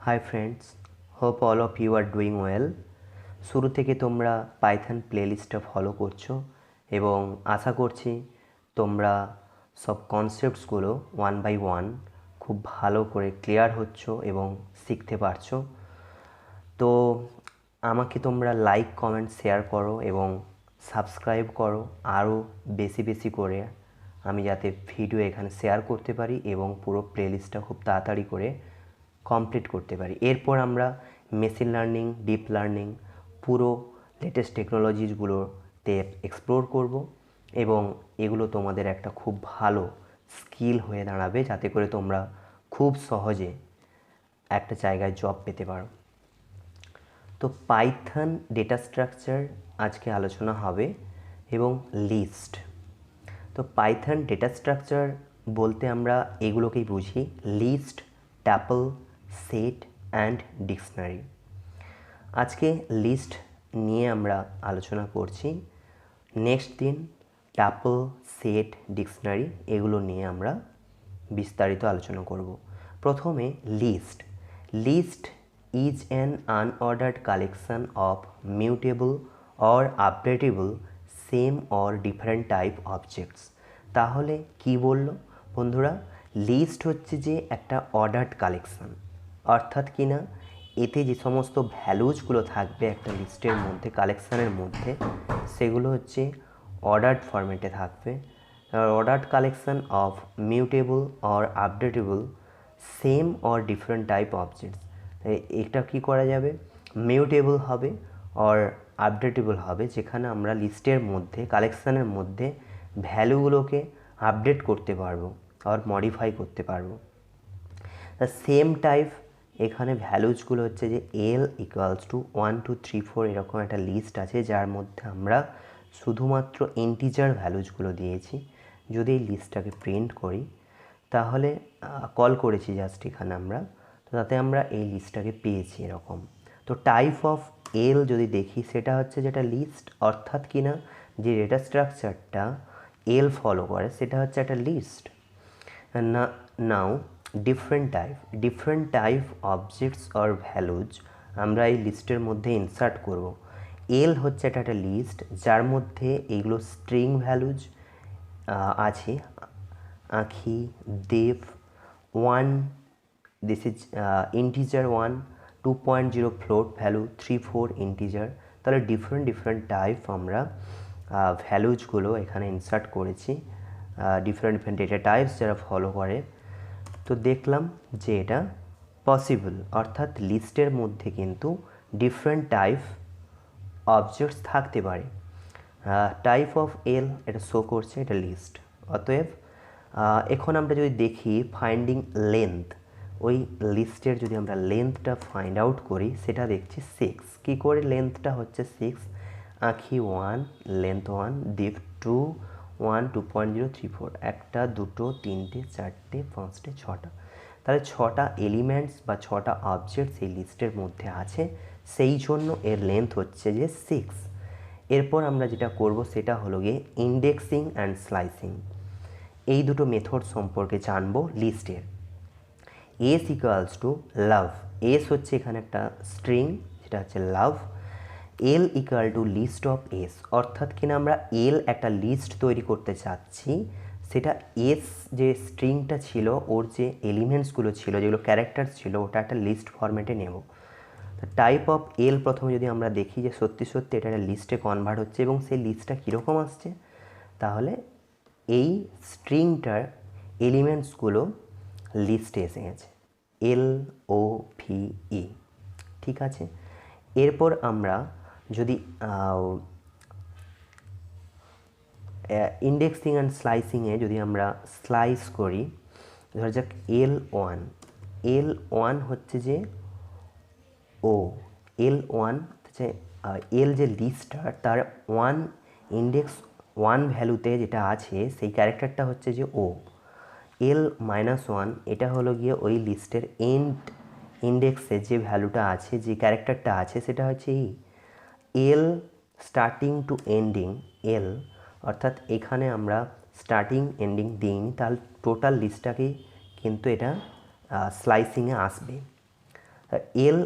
Hi friends, hope all of you are doing well. শুরু থেকে তোমরা পাইথন প্লেলিস্টটা ফলো করছো এবং আশা করছি তোমরা সব কনসেপ্টসগুলো ওয়ান বাই ওয়ান খুব ভালো করে ক্লিয়ার হচ্ছ এবং শিখতে পারছো। তো আমাকে তোমরা লাইক কমেন্ট শেয়ার করো এবং সাবস্ক্রাইব করো আরও বেশি বেশি করে, আমি যাতে ভিডিও এখানে শেয়ার করতে পারি এবং পুরো প্লেলিস্টটা খুব তাড়াতাড়ি করে কমপ্লিট করতে পারি। এরপর আমরা মেশিন লার্নিং, ডিপ লার্নিং, পুরো লেটেস্ট টেকনোলজিসগুলোতে এক্সপ্লোর করব এবং এগুলো তোমাদের একটা খুব ভালো স্কিল হয়ে দাঁড়াবে, যাতে করে তোমরা খুব সহজে একটা জায়গায় জব পেতে পারো। তো পাইথন ডেটা স্ট্রাকচার আজকে আলোচনা হবে এবং লিস্ট। তো পাইথন ডেটা স্ট্রাকচার বলতে আমরা এগুলোকেই বুঝি: লিস্ট, ট্যাপল, সেট অ্যান্ড ডিকশনারি। আজকে লিস্ট নিয়ে আমরা আলোচনা করছি। নেক্সট দিন ট্যাপল, সেট, ডিকশনারি এগুলো নিয়ে আমরা বিস্তারিত আলোচনা করব। প্রথমে list. List is an unordered collection of mutable or updatable same or different type objects। তাহলে কি বললো বন্ধুরা? লিস্ট হচ্ছে যে একটা অর্ডার্ড কালেকশন, অর্থাৎ কি না, এতে যে সমস্ত ভ্যালুজগুলো থাকবে একটা লিস্টের মধ্যে, কালেকশানের মধ্যে, সেগুলো হচ্ছে অর্ডার্ড ফরম্যাটে থাকবে। Ordered collection of mutable or updatable same or different type objects. এটা কি করা যাবে? মিউটেবল হবে অর আপডেটেবল হবে, যেখানে আমরা লিস্টের মধ্যে, কালেকশানের মধ্যে ভ্যালুগুলোকে আপডেট করতে পারবো আর মডিফাই করতে পারবো। দ্য সেম টাইপ, এখানে ভ্যালুজগুলো হচ্ছে যে এল ইকুয়ালস টু 1 2 3 4 এরকম একটা লিস্ট আছে, যার মধ্যে আমরা শুধুমাত্র ইন্টিজার ভ্যালুজগুলো দিয়েছি। যদি এই লিস্টটাকে প্রিন্ট করি, তাহলে কল করেছি জাস্ট এখানে আমরা, তো তাতে আমরা এই লিস্টটাকে পেয়েছি এরকম। তো টাইপ অফ এল যদি দেখি, সেটা হচ্ছে যেটা লিস্ট, অর্থাৎ কি না, যে ডেটা স্ট্রাকচারটা এল ফলো করে সেটা হচ্ছে একটা list. Now different type objects or values আমরা এই লিস্টের মধ্যে ইনসার্ট করব। এল হচ্ছে একটা লিস্ট যার মধ্যে এইগুলো স্ট্রিং ভ্যালুজ আছে: আঁখি, দেব, 1, this is integer 1, 2.0 float value, 3 4 integer. তাহলে ডিফারেন্ট টাইপ আমরা ভ্যালুজগুলো এখানে ইনসার্ট করেছি, ডিফারেন্ট ডেটা টাইপস যারা ফলো করে। তো দেখলাম যে এটা পসিবল, অর্থাৎ লিস্টের মধ্যে কিন্তু ডিফারেন্ট টাইপ অবজেক্টস থাকতে পারে। টাইপ অফ এল এটা শো করছে, এটা লিস্ট। অতএব এখন আমরা যদি দেখি ফাইন্ডিং লেন্থ, ওই লিস্টের যদি আমরা লেন্থটা ফাইন্ড আউট করি, সেটা দেখছি 6। কী করে লেন্থটা হচ্ছে 6? আঁখি 1, লেন্থ 1, দীপ 2, 1, 2.0, 3 4, 1 2 3 4 5 6টা। তাহলে 6টা এলিমেন্টস বা 6টা অবজেক্টস এই লিস্টের মধ্যে আছে, সেই জন্য এর লেন্থ হচ্ছে যে 6। এরপর আমরা যেটা করব সেটা হলো গিয়ে ইন্ডেক্সিং অ্যান্ড স্লাইসিং। এই দুটো মেথড সম্পর্কে জানবো লিস্টের। S equals to love. S হচ্ছে এখানে একটা স্ট্রিং, যেটা হচ্ছে love. L equal to list of S, অর্থাৎ কিনা আমরা এল একটা লিস্ট তৈরি করতে চাচ্ছি, সেটা এস যে স্ট্রিংটা ছিল, ওর যে এলিমেন্টসগুলো ছিল, যেগুলো ক্যারেক্টার ছিল, ওটা একটা লিস্ট ফরম্যাটে নেব। টাইপ অফ এল প্রথমে যদি আমরা দেখি যে সত্যি সত্যি এটা একটা লিস্টে কনভার্ট হচ্ছে, এবং সেই লিস্টটা কীরকম আসছে, তাহলে এই স্ট্রিংটার এলিমেন্টসগুলো লিস্টে এসে গেছে, LOVE। ঠিক আছে, এরপর আমরা যদি ইন্ডেক্সিং অ্যান্ড স্লাইসিংয়ে যদি আমরা স্লাইস করি, ধরা যাক L1 হচ্ছে যে L1 হচ্ছে এল যে লিস্টটা, তার 1 ইন্ডেক্স 1 ভ্যালুতে যেটা আছে, সেই ক্যারেক্টারটা হচ্ছে যে L-1, এটা হলো গিয়ে ওই লিস্টের ইন্ডেক্সে যে ভ্যালুটা আছে, যে ক্যারেক্টারটা আছে, সেটা হচ্ছে এল স্টার্টিং টু এন্ডিং এল, অর্থাৎ এখানে আমরা স্টার্টিং এন্ডিং দিইনি, তাহলে টোটাল লিস্টটাকেই কিন্তু এটা স্লাইসিংয়ে আসবে। এল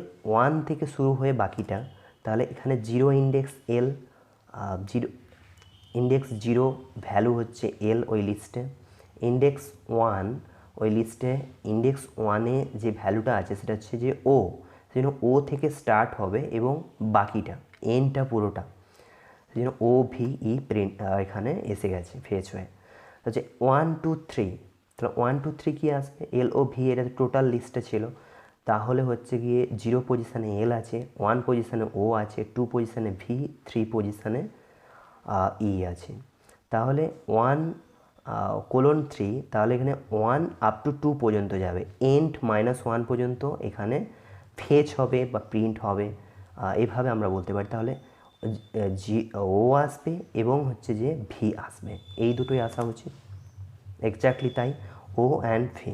1 থেকে শুরু হয়ে বাকিটা, তাহলে এখানে 0 ইন্ডেক্স এল, 0 ইন্ডেক্স 0 ভ্যালু হচ্ছে এল ওই লিস্টে, ইন্ডেক্স 1 ওই লিস্টে ইন্ডেক্স 1-এ যে ভ্যালুটা আছে সেটা হচ্ছে যে ও, সেই জন্য ও থেকে স্টার্ট হবে এবং বাকিটা এনটা পুরোটা, সেই জন্য ও ভি ই প্রিন্ট এখানে এসে গেছে ফেচ হয়ে। হচ্ছে 1 2 3, তাহলে 1 2 3 কী আসবে, এল ও ভি, এটা টোটাল লিস্টে ছিল, তাহলে হচ্ছে গিয়ে 0 পজিশানে এল আছে, 1 পজিশানে ও আছে, 2 পজিশানে ভি, 3 পজিশানে ই আছে। তাহলে 1:3, তাহলে এখানে 1 আপ টু 2 পর্যন্ত যাবে, এন্ড -1 পর্যন্ত এখানে ফেচ হবে বা প্রিন্ট হবে, এভাবে আমরা বলতে পারি। তাহলে ও আসবে এবং হচ্ছে যে ভি আসবে, এই দুটোই আসা উচিত, এক্স্যাক্টলি তাই, ও অ্যান্ড ভি।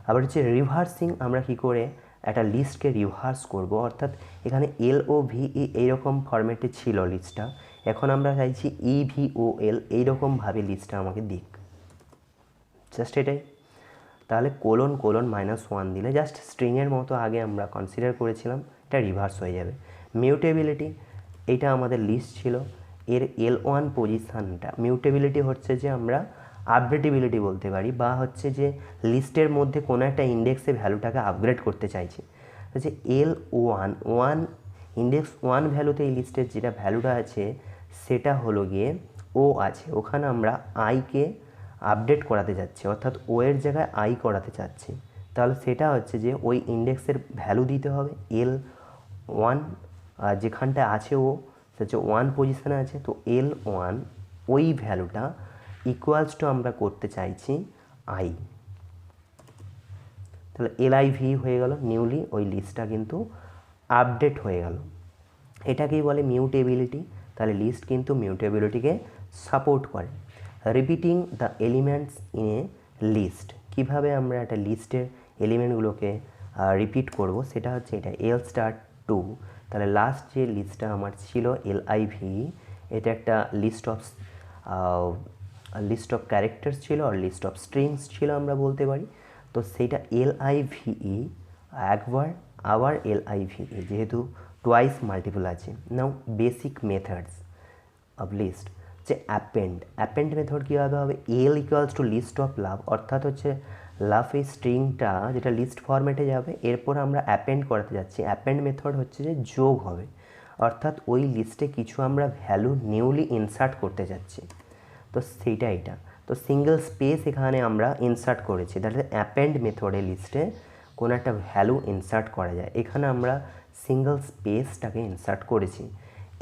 আবার হচ্ছে রিভার্সিং, আমরা কি করে একটা লিস্টকে রিভার্স করব, অর্থাৎ এখানে এল ও ভি এইরকম ফরম্যাটে ছিল লিস্টটা, এখন আমরা চাইছি ই ভি ও এল এইরকমভাবে লিস্টটা আমাকে দিক, জাস্ট এটাই। তাহলে ::(-1) দিলে জাস্ট স্ট্রিংয়ের মতো আগে আমরা কনসিডার করেছিলাম, এটা রিভার্স হয়ে যাবে। মিউটেবিলিটি, এইটা আমাদের লিস্ট ছিল, এর L1 পজিশানটা, মিউটেবিলিটি হচ্ছে যে আমরা আপডেটেবিলিটি বলতে পারি, বা হচ্ছে যে লিস্টের মধ্যে কোনো একটা ইন্ডেক্সে ভ্যালুটাকে আপগ্রেড করতে চাইছি, হচ্ছে L1 ইন্ডেক্স 1 ভ্যালুতে এই লিস্টের যেটা ভ্যালুটা আছে সেটা হলো গিয়ে ও আছে, ওখানে আমরা আইকে আপডেট করাতে যাচ্ছি, অর্থাৎ ও এর জায়গায় আই করাতে চাচ্ছি, তাহলে সেটা হচ্ছে যে ওই ইন্ডেক্সের ভ্যালু দিতে হবে L1, যেখানটা আছে ও সে হচ্ছে 1 পজিশানে আছে, তো L1 ওই ভ্যালুটা ইকুয়ালস টু আমরা করতে চাইছি আই, তাহলে LIV হয়ে গেল, নিউলি ওই লিস্টটা কিন্তু আপডেট হয়ে গেল। এটাকেই বলে মিউটেবিলিটি। তাহলে লিস্ট কিন্তু মিউটেবিলিটিকে সাপোর্ট করে। Repeating the elements in a list, কীভাবে আমরা একটা লিস্টের এলিমেন্টগুলোকে রিপিট করব, সেটা হচ্ছে এটা L*2, তাহলে লাস্ট যে লিস্টটা আমার ছিল LIV, এটা একটা লিস্ট অফ ক্যারেক্টার্স ছিল আর লিস্ট অফ স্ট্রিংস ছিল আমরা বলতে পারি, তো সেইটা LIVE একবার, আবার LIVE যেহেতু টোয়াইস মাল্টিপল আছে। নাও বেসিক মেথডস অফ লিস্ট, যে অ্যাপেন্ড মেথড কীভাবে হবে, L = লিস্ট অফ লাভ, অর্থাৎ হচ্ছে লাভ এই স্ট্রিংটা যেটা লিস্ট ফরম্যাটে যাবে, এরপর আমরা অ্যাপেন্ড করাতে যাচ্ছি, অ্যাপেন্ড মেথড হচ্ছে যে যোগ হবে, অর্থাৎ ওই লিস্টে কিছু আমরা ভ্যালু নিউলি ইনসার্ট করতে যাচ্ছি, তো সেইটা এটা। তো সিঙ্গেল স্পেস এখানে আমরা ইনসার্ট করেছি, তাহলে অ্যাপেন্ড মেথডে লিস্টে কোনো একটা ভ্যালু ইনসার্ট করা যায়, এখানে আমরা সিঙ্গেল স্পেসটাকে ইনসার্ট করেছি।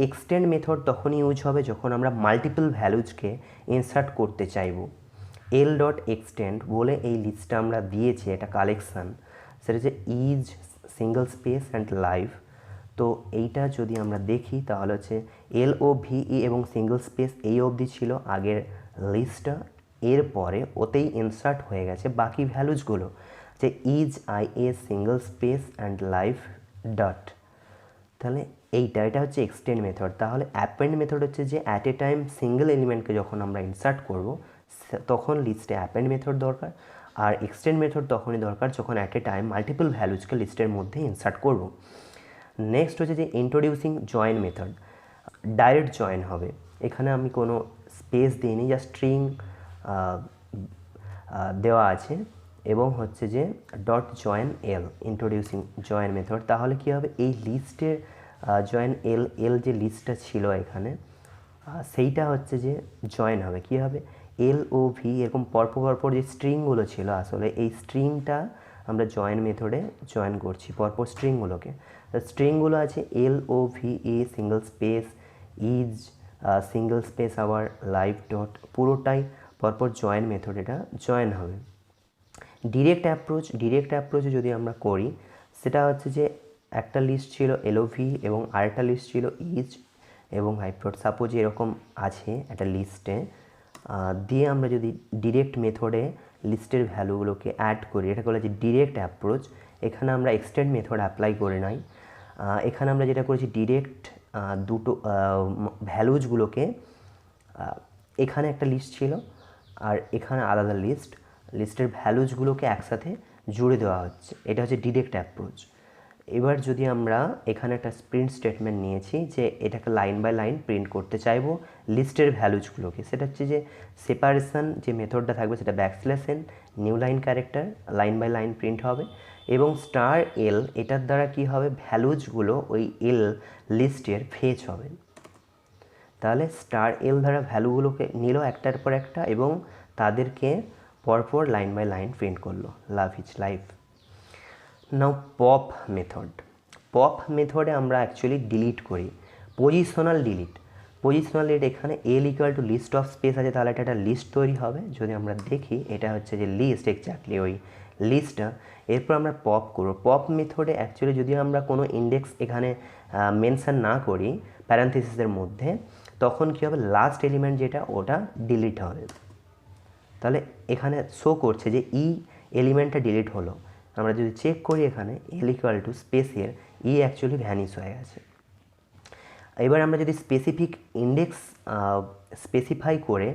এক্সটেন্ড মেথড তখনই ইউজ হবে যখন আমরা মাল্টিপল ভ্যালুজকে ইনসার্ট করতে চাইব। L.extend বলে এই লিস্টটা আমরা দিয়েছি, এটা কালেকশান, সেটা হচ্ছে is single space and live. তো এইটা যদি আমরা দেখি তাহলে হচ্ছে LOVE এবং সিঙ্গেল স্পেস এই অবধি ছিল আগের লিস্টটা, এরপরে ওতেই ইনসার্ট হয়ে গেছে বাকি ভ্যালুজগুলো, যে is IS single space and live dot, তাহলে এটা হচ্ছে এক্সটেন্ড মেথড। তাহলে অ্যাপেন্ড মেথড হচ্ছে যে অ্যাট এ টাইম সিঙ্গেল এলিমেন্টকে যখন আমরা ইনসার্ট করব তখন লিস্টে অ্যাপেন্ড মেথড দরকার, আর এক্সটেন্ড মেথড তখনই দরকার যখন অ্যাট এ টাইম মাল্টিপল ভ্যালুজকে লিস্টের মধ্যে ইনসার্ট করব। নেক্সট হচ্ছে যে introducing join method, direct join হবে, এখানে আমি কোনো স্পেস দিইনি, জাস্ট স্ট্রিং দেওয়া আছে এবং হচ্ছে যে ডট জয়েন এল, ইন্ট্রোডিউসিং জয়েন মেথড। তাহলে কী হবে, এই লিস্টের জয়েন এল যে লিস্টটা ছিল এখানে সেইটা হচ্ছে যে জয়েন হবে, কী হবে LOV এরকম পরপর যে স্ট্রিংগুলো ছিল, আসলে এই স্ট্রিংটা আমরা জয়েন মেথডে জয়েন করছি পরপর স্ট্রিংগুলোকে। স্ট্রিংগুলো আছে LOVE single space is single space আবার লাইভ ডট, পুরোটাই পরপর জয়েন মেথড এটা জয়েন হবে। ডিরেক্ট অ্যাপ্রোচে যদি আমরা করি সেটা হচ্ছে যে একটা লিস্ট ছিল LOV এবং আরেকটা লিস্ট ছিল ইজ এবং হাইপ্রোট, সাপোজ এরকম আছে একটা লিস্টে, দিয়ে আমরা যদি ডিরেক্ট মেথডে লিস্টের ভ্যালুগুলোকে অ্যাড করি, এটাকে বলা যে ডিরেক্ট অ্যাপ্রোচ। এখানে আমরা এক্সটেন্ড মেথড অ্যাপ্লাই করে নাই, এখানে আমরা যেটা করেছি ডিরেক্ট দুটো ভ্যালুজগুলোকে, এখানে একটা লিস্ট ছিল আর এখানে আলাদা লিস্টের ভ্যালুজগুলোকে একসাথে জুড়ে দেওয়া হচ্ছে, এটা হচ্ছে ডিরেক্ট অ্যাপ্রোচ। এবার যদি আমরা এখানে একটা প্রিন্ট স্টেটমেন্ট নিয়েছি যে এটাকে লাইন বাই লাইন প্রিন্ট করতে চাইবো লিস্টের ভ্যালুজগুলোকে, সেটা হচ্ছে যে সেপারেশন যে মেথডটা থাকবে সেটা backslash n new line character line by line print হবে, এবং স্টার এল এটার দ্বারা কি হবে ভ্যালুজগুলো ওই এল লিস্টের ফেচ হবে। তাহলে স্টার এল দ্বারা ভ্যালুগুলোকে নিল একটার পর একটা এবং তাদেরকে পরপর লাইন বাই লাইন প্রিন্ট করলো, love is life. Now pop method, pop মেথডে আমরা অ্যাকচুয়ালি ডিলিট করি পজিশনাল ডিলিট। পজিশনাল ডিলিট এখানে L equal to list of space আছে, তাহলে এটা একটা লিস্ট তৈরি হবে। যদি আমরা দেখি এটা হচ্ছে যে লিস্ট, এক্স্যাক্টলি ওই লিস্টটা। এরপর আমরা পপ করবো। পপ মেথডে অ্যাকচুয়ালি যদি আমরা কোনো ইন্ডেক্স এখানে মেনশন না করি প্যারেনথেসিসের মধ্যে, তখন কী হবে লাস্ট এলিমেন্ট যেটা ওটা ডিলিট হবে। তাহলে এখানে শো করছে যে ই এলিমেন্টটা ডিলিট হলো। আমরা যদি চেক করি এখানে এল ইকুয়াল টু স্পেসের ই অ্যাকচুয়ালি ভ্যানিশ হয়ে গেছে। এবার আমরা যদি স্পেসিফিক ইন্ডেক্স স্পেসিফাই করে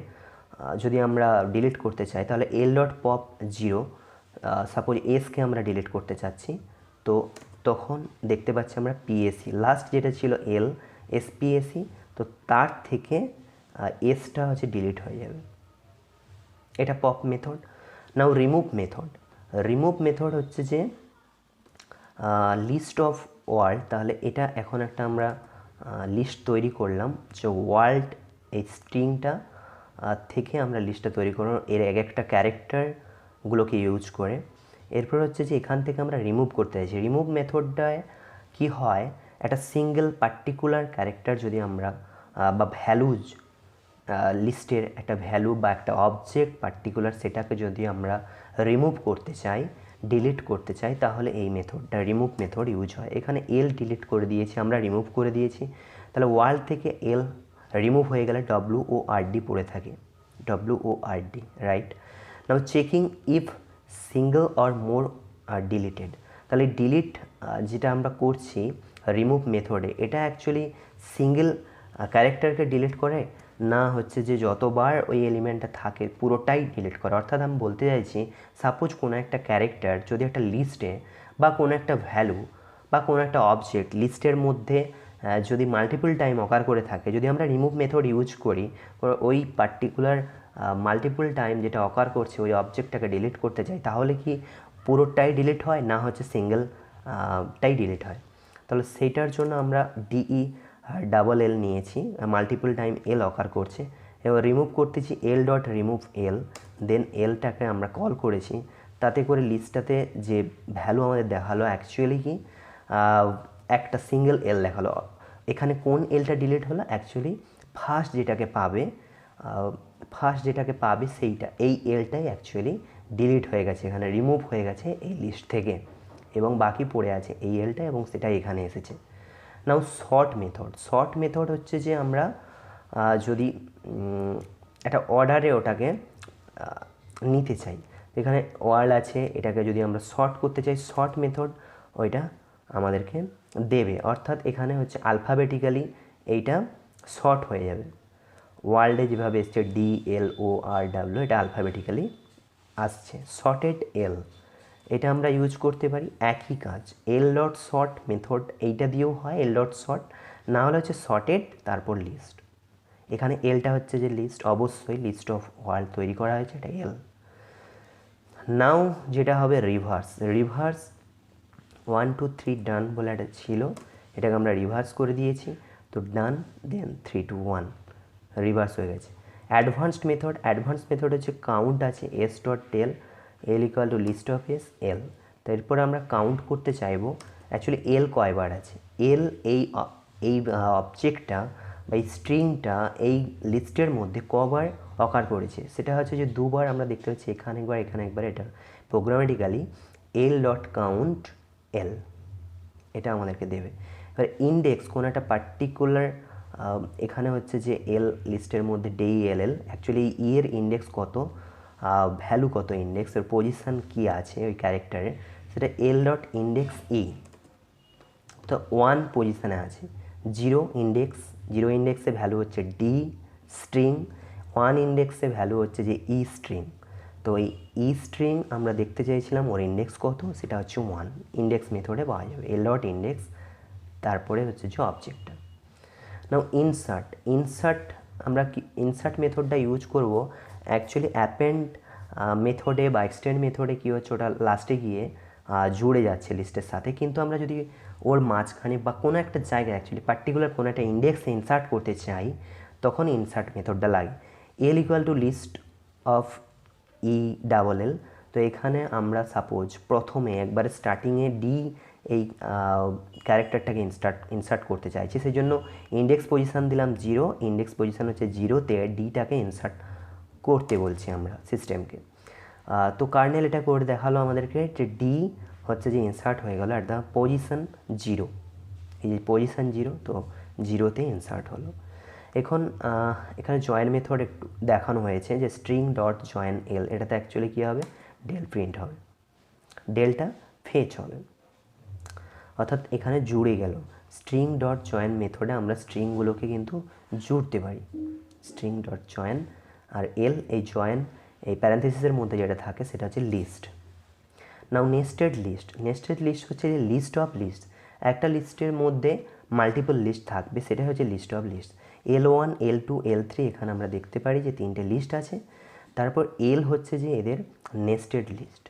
যদি আমরা ডিলিট করতে চাই, তাহলে L dot pop 0, suppose SK আমরা ডিলিট করতে চাচ্ছি, তো তখন দেখতে পাচ্ছি আমরা পিএসি লাস্ট যেটা ছিল এল এসপিএসি, তো তার থেকে এসটা হচ্ছে ডিলিট হয়ে যাবে। এটা পপ মেথড। নাও রিমুভ মেথড। রিমুভ মেথড হচ্ছে যে লিস্ট অফ ওয়ার্ল্ড, তাহলে এটা এখন একটা আমরা লিস্ট তৈরি করলাম যে ওয়ার্ল্ড এই স্ট্রিংটা থেকে আমরা লিস্টটা তৈরি করলাম এর এক একটা ক্যারেক্টারগুলোকে ইউজ করে। এরপর হচ্ছে যে এখান থেকে আমরা রিমুভ করতে চাইছি। রিমুভ মেথডটায় কি হয়, একটা সিঙ্গেল পার্টিকুলার ক্যারেক্টার যদি আমরা বা ভ্যালুজ লিস্টের একটা ভ্যালু বা একটা অবজেক্ট পার্টিকুলার সেটাকে যদি আমরা রিমুভ করতে চাই ডিলিট করতে চাই, তাহলে এই মেথডটা রিমুভ মেথড ইউজ হয়। এখানে এল ডিলিট করে দিয়েছি আমরা, রিমুভ করে দিয়েছি, তাহলে ওয়ার্ল্ড থেকে এল রিমুভ হয়ে গেলে WORD পড়ে থাকে, WORD, right. Now checking if single or more are deleted. তাহলে ডিলিট যেটা আমরা করছি রিমুভ মেথডে, এটা অ্যাকচুয়ালি সিঙ্গেল ক্যারেক্টারকে ডিলিট করে না হচ্ছে যে যতবার ওই এলিমেন্টটা থাকে পুরোটাই ডিলিট করে। অর্থাৎ আমি বলতে চাইছি সাপোজ কোনো একটা ক্যারেক্টার যদি একটা লিস্টে বা কোনো একটা ভ্যালু বা কোনো একটা অবজেক্ট লিস্টের মধ্যে যদি মাল্টিপল টাইম অকার করে থাকে, যদি আমরা রিমুভ মেথড ইউজ করি ওই পার্টিকুলার মাল্টিপল টাইম যেটা অকার করছে ওই অবজেক্টটাকে ডিলিট করতে চাই, তাহলে কি পুরোটাই ডিলিট হয় না হচ্ছে সিঙ্গেলটাই ডিলিট হয়। তাহলে সেইটার জন্য আমরা DELL নিয়েছি, মাল্টিপল টাইম এল অকার করছে। এবার রিমুভ করতেছি এল ডট রিমুভ এল, দেন এলটাকে আমরা কল করেছি, তাতে করে লিস্টটাতে যে ভ্যালু আমাদের দেখালো অ্যাকচুয়ালি কি একটা সিঙ্গেল এল দেখালো। এখানে কোন এলটা ডিলিট হলো, অ্যাকচুয়ালি ফার্স্ট যেটাকে পাবে সেইটা, এই এলটাই অ্যাকচুয়ালি ডিলিট হয়ে গেছে, এখানে রিমুভ হয়ে গেছে এই লিস্ট থেকে, এবং বাকি পড়ে আছে এই এলটা এবং সেটা এখানে এসেছে। নাও শর্ট মেথড। শর্ট মেথড হচ্ছে যে আমরা যদি একটা অর্ডারে ওটাকে নিতে চাই, এখানে ওয়ার্ল্ড আছে, এটাকে যদি আমরা শর্ট করতে চাই শর্ট মেথড ওইটা আমাদেরকে দেবে। অর্থাৎ এখানে হচ্ছে আলফাবেটিক্যালি এইটা শর্ট হয়ে যাবে। ওয়ার্ল্ডে যেভাবে এসছে DLORW, এটা আলফাবেটিক্যালি আসছে। শর্টেড এল এটা আমরা ইউজ করতে পারি, একই কাজ। এল ডট শর্ট মেথড এইটা দিয়েও হয়, এল ডট শর্ট, না হলে হচ্ছে শর্টেড তারপর লিস্ট। এখানে এলটা হচ্ছে যে লিস্ট, অবশ্যই লিস্ট অফ ওয়ার্ল্ড তৈরি করা হয়েছে, এটা এল। নাও যেটা হবে রিভার্স। 1 2 3 ডান বলে একটা ছিল, এটাকে আমরা রিভার্স করে দিয়েছি, তো ডান দেন 3 2 1 রিভার্স হয়ে গেছে। অ্যাডভান্সড মেথড হচ্ছে কাউন্ট আছে S dot tail L equal to list of S L. তো এরপর আমরা কাউন্ট করতে চাইবো অ্যাকচুয়ালি এল কয়বার আছে, এল এই অবজেক্টটা বা এই স্ট্রিংটা এই লিস্টের মধ্যে কবার অকার করেছে, সেটা হচ্ছে যে দুবার আমরা দেখতে পাচ্ছি, এখানে একবার, এটা প্রোগ্রামেটিক্যালি এল ডট কাউন্ট এল এটা আমাদেরকে দেবে। এবার ইন্ডেক্স কোনো একটা পার্টিকুলার এখানে হচ্ছে যে এল লিস্টের মধ্যে DELL, অ্যাকচুয়ালি এর ইন্ডেক্স কত, ভ্যালু কত ইন্ডেক্সের পজিশান কী আছে ওই ক্যারেক্টারের, সেটা এল ডট ইন্ডেক্স ই, তো 1 পজিশানে আছে। 0 ইন্ডেক্সে ভ্যালু হচ্ছে D স্ট্রিং, 1 ইন্ডেক্সে ভ্যালু হচ্ছে যে ই স্ট্রিং। তো তো এই ই স্ট্রিং আমরা দেখতে চাইছিলাম ওর ইন্ডেক্স কত, সেটা হচ্ছে 1, ইন্ডেক্স মেথডে পাওয়া যাবে এল ডট ইন্ডেক্স, তারপরে হচ্ছে যে অবজেক্টটা। নাও ইনসার্ট আমরা কি ইনসার্ট মেথডটা ইউজ করব অ্যাকচুয়ালি অ্যাপেন্ড মেথডে বা এক্সটেন্ড মেথডে কী হচ্ছে, ওটা লাস্টে গিয়ে জুড়ে যাচ্ছে লিস্টের সাথে, কিন্তু আমরা যদি ওর মাঝখানে বা কোনো একটা জায়গায় অ্যাকচুয়ালি পার্টিকুলার কোনো একটা ইন্ডেক্সে ইনসার্ট করতে চাই, তখন ইনসার্ট মেথডটা লাগে। L equal to list of E double L. তো এখানে আমরা সাপোজ প্রথমে একবারে স্টার্টিংয়ে ডি এই ক্যারেক্টারটাকে ইনসার্ট করতে চাইছি, সেই জন্য ইন্ডেক্স পজিশান দিলাম 0, ইন্ডেক্স পজিশান হচ্ছে 0-তে ডিটাকে ইনসার্ট করতে বলছি আমরা সিস্টেমকে। তো কার্নেল এটা করে দেখালো আমাদেরকে যে ডি হচ্ছে যে ইনসার্ট হয়ে গেল অ্যাট দ্য পজিশান 0, এই যে পজিশান 0, তো 0-তে ইনসার্ট হলো। এখন এখানে জয়েন মেথড একটু দেখানো হয়েছে যে স্ট্রিং ডট জয়েন এল, এটাতে অ্যাকচুয়ালি কী হবে, ডেল প্রিন্ট হবে, ডেলটা ফেচ হবে, অর্থাৎ এখানে জুড়ে গেল। স্ট্রিং ডট জয়েন মেথডে আমরা স্ট্রিংগুলোকে কিন্তু জুড়তে পারি, স্ট্রিং ডট জয়েন আর এল, এই জয়েন এই প্যারেন্থেসিসের মধ্যে যেটা থাকে সেটা হচ্ছে লিস্ট। নাও নেস্টেড লিস্ট হচ্ছে যে লিস্ট অফ লিস্ট, একটা লিস্টের মধ্যে মাল্টিপল লিস্ট থাকবে, সেটা হচ্ছে list of list. L1 L2 L3 এখানে আমরা দেখতে পারি যে 3টে লিস্ট আছে। তারপর এল হচ্ছে যে এদের নেস্টেড লিস্ট,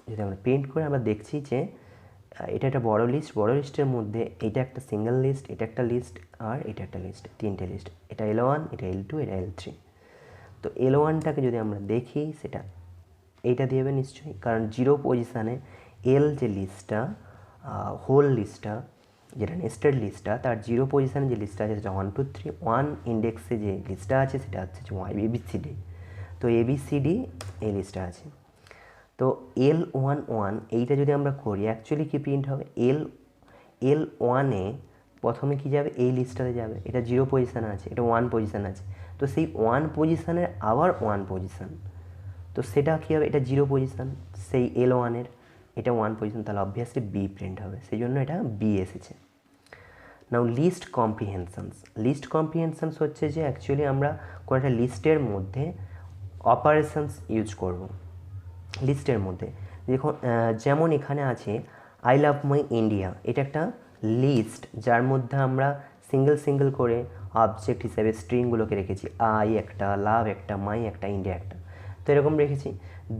যদি আমরা প্রিন্ট করে আমরা দেখছি যে এটা একটা বড় লিস্টের মধ্যে এটা একটা সিঙ্গেল লিস্ট, এটা একটা লিস্ট আর এটা একটা লিস্ট, 3টে লিস্ট, এটা L1, এটা L2, এটা L3। তো L1টাকে যদি আমরা দেখি সেটা এইটা দিয়ে হবে নিশ্চয়ই, কারণ 0 পজিশানে এল যে লিস্টটা হোল লিস্টটা যেটা নেস্টেড লিস্টটা, তার 0 পজিশানে যে লিস্টটা আছে সেটা 1 2 3, 1 ইন্ডেক্সে যে লিস্টটা আছে সেটা হচ্ছে ABCD। তো ABCD এই লিস্টটা আছে। তো L11 এইটা যদি আমরা করি অ্যাকচুয়ালি কি প্রিন্ট হবে, L1-এ প্রথমে কি যাবে, এই লিস্টটাতে যাবে, এটা 0 পজিশানে আছে, এটা 1 পজিশান আছে, তো সেই 1 পজিশানের আবার 1 পজিশান, তো সেটা কী হবে, এটা 0 পজিশান, সেই L1-এর এটা 1 পজিশান, তাহলে অবভিয়াসলি বি প্রিন্ট হবে, সেই জন্য এটা বি এসেছে। নাও লিস্ট কম্প্রিহেনশনস হচ্ছে যে অ্যাকচুয়ালি আমরা কোনো একটা লিস্টের মধ্যে অপারেশনস ইউজ করব লিস্টের মধ্যে। দেখুন যেমন এখানে আছে আই লাভ মাই ইন্ডিয়া, এটা একটা লিস্ট যার মধ্যে আমরা সিঙ্গেল করে অবজেক্ট হিসেবে স্ট্রিংগুলোকে রেখেছি, আই একটা, লাভ একটা, মাই একটা, ইন্ডিয়া একটা, তো এরকম রেখেছি।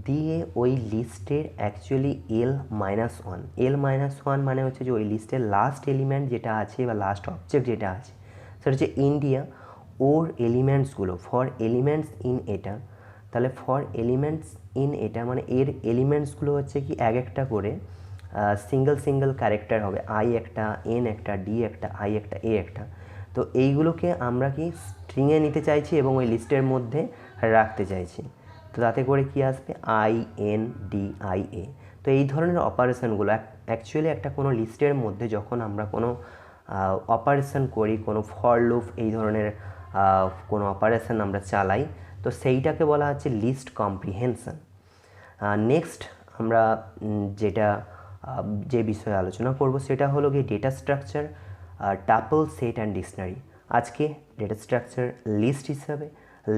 দিয়ে ওই লিস্টের অ্যাকচুয়ালি L-1 মানে হচ্ছে যে ওই লিস্টের লাস্ট এলিমেন্ট যেটা আছে বা লাস্ট অবজেক্ট যেটা আছে সেটা হচ্ছে ইন্ডিয়া, ওর এলিমেন্টসগুলো ফর এলিমেন্টস ইন এটা, তাহলে ফর এলিমেন্টস ইন এটা মানে এর এলিমেন্টসগুলো হচ্ছে কি এক একটা করে সিঙ্গেল ক্যারেক্টার হবে, আই একটা, এন একটা, ডি একটা, আই একটা, এ একটা, তো এইগুলোকে আমরা কি স্ট্রিংয়ে নিতে চাইছি এবং ওই লিস্টের মধ্যে রাখতে চাইছি, তো তাতে করে কি আসবে INDIA। তো এই ধরনের অপারেশনগুলো অ্যাকচুয়ালি একটা কোনো লিস্টের মধ্যে যখন আমরা কোনো অপারেশন করি, কোনো ফর লুপ এই ধরনের কোনো অপারেশন আমরা চালাই, তো সেইটাকে বলা হচ্ছে লিস্ট কম্প্রিহেনশন। নেক্সট আমরা যে বিষয়ে আলোচনা করব সেটা হলো গিয়ে data structure, tuple, set and dictionary. আজকে ডেটা স্ট্রাকচার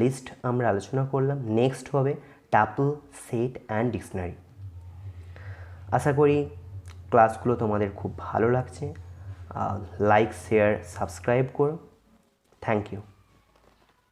লিস্ট আমরা আলোচনা করলাম, নেক্সট হবে টাপল, সেট অ্যান্ড ডিকশনারি। আশা করি ক্লাসগুলো তোমাদের খুব ভালো লাগছে। লাইক, শেয়ার, সাবস্ক্রাইব করো। Thank you.